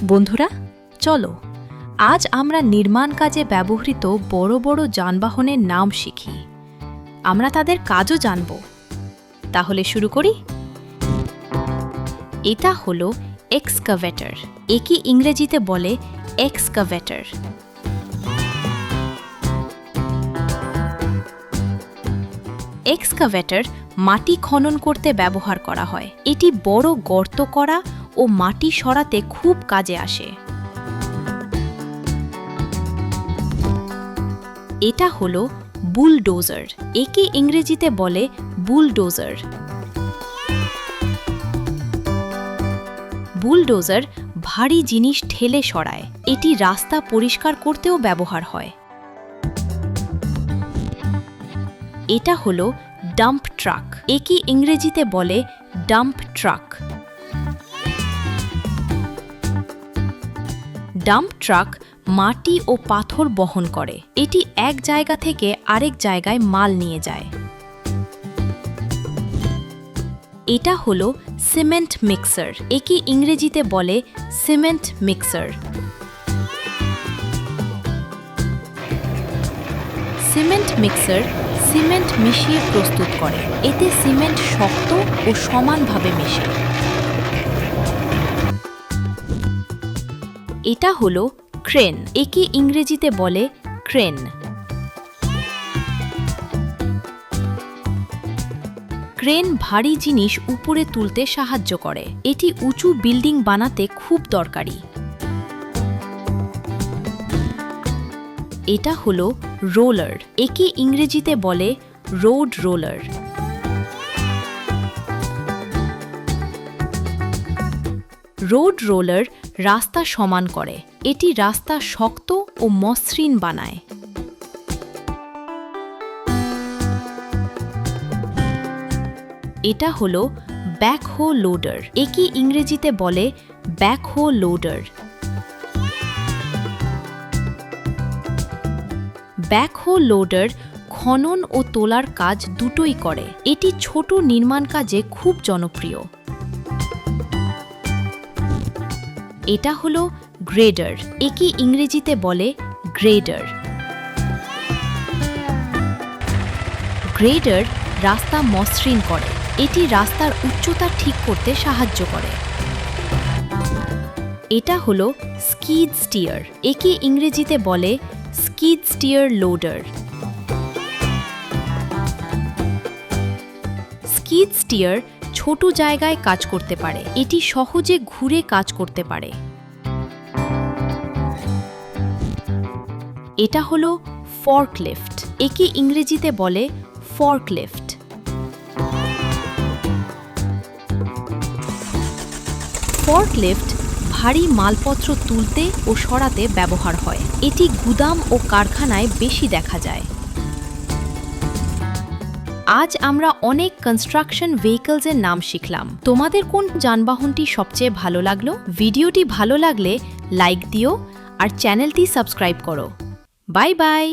বন্ধুরা চলো আজ আমরা নির্মাণ কাজে ব্যবহৃত বড় বড় যানবাহনের নাম শিখি। আমরা তাদের কাজও জানব। তাহলে শুরু করি। এটা হলো এক্সকাভেটর। একে ইংরেজিতে বলে এক্সকাভেটর। এক্সকাভেটর মাটি খনন করতে ব্যবহার করা হয়। এটি বড় গর্ত করা ও মাটি সরাতে খুব কাজে আসে। এটা হলো বুলডোজার। একে ইংরেজিতে বলে বুলডোজার। বুলডোজার ভারী জিনিস ঠেলে সরায়। এটি রাস্তা পরিষ্কার করতেও ব্যবহার হয়। এটা হলো ডাম্প ট্রাক। একে ইংরেজিতে বলে ডাম্প ট্রাক। ডাম্প ট্রাক মাটি ও পাথর বহন করে। এটি এক জায়গা থেকে আরেক জায়গায় মাল নিয়ে যায়। এটা হলো সিমেন্ট মিক্সার। একে ইংরেজিতে বলে cement mixer. Cement mixer cement মিশিয়ে প্রস্তুত করে। এতে সিমেন্ট শক্ত ও সমানভাবে মেশে। এটা হলো ক্রেন। একে ইংরেজিতে বলে ক্রেন। ক্রেন ভারী জিনিস উপরে তুলতে সাহায্য করে। এটি উঁচু বিল্ডিং বানাতে খুব দরকারি। এটা হলো রোলার। একে ইংরেজিতে বলে রোড রোলার। রোড রোলার রাস্তা সমান করে। এটি রাস্তা শক্ত ও মসৃণ বানায়। এটা হলো ব্যাকহো লোডার। একে ইংরেজিতে বলে ব্যাকহো লোডার। ব্যাকহো লোডার খনন ও তোলার কাজ দুটোই করে। এটি ছোট নির্মাণ কাজে খুব জনপ্রিয়। এটা হলো গ্রেডার। একে ইংরেজিতে বলে গ্রেডার। গ্রেডার রাস্তা মসৃণ করে। এটি রাস্তার উচ্চতা ঠিক করতে সাহায্য করে। এটা হলো স্কিড স্টিয়ার। একে ইংরেজিতে বলে skid stair loader. Skid stair ছোট জায়গায় কাজ করতে পারে। এটি সহজে ঘুরে কাজ করতে পারে। এটা হলো ফর্কলিফট। একে ইংরেজিতে বলে ফর্কলিফট। ফর্কলিফট ভারী মালপত্র তুলতে ও সরাতে ব্যবহার হয়। এটি গুদাম ও কারখানায় বেশি দেখা যায়। আজ আমরা অনেক কনস্ট্রাকশন ভেহিকলসের নাম শিখলাম। তোমাদের কোন যানবাহনটি সবচেয়ে ভালো লাগলো? ভিডিওটি ভালো লাগলে লাইক দিও আর চ্যানেলটি সাবস্ক্রাইব করো। Bye bye.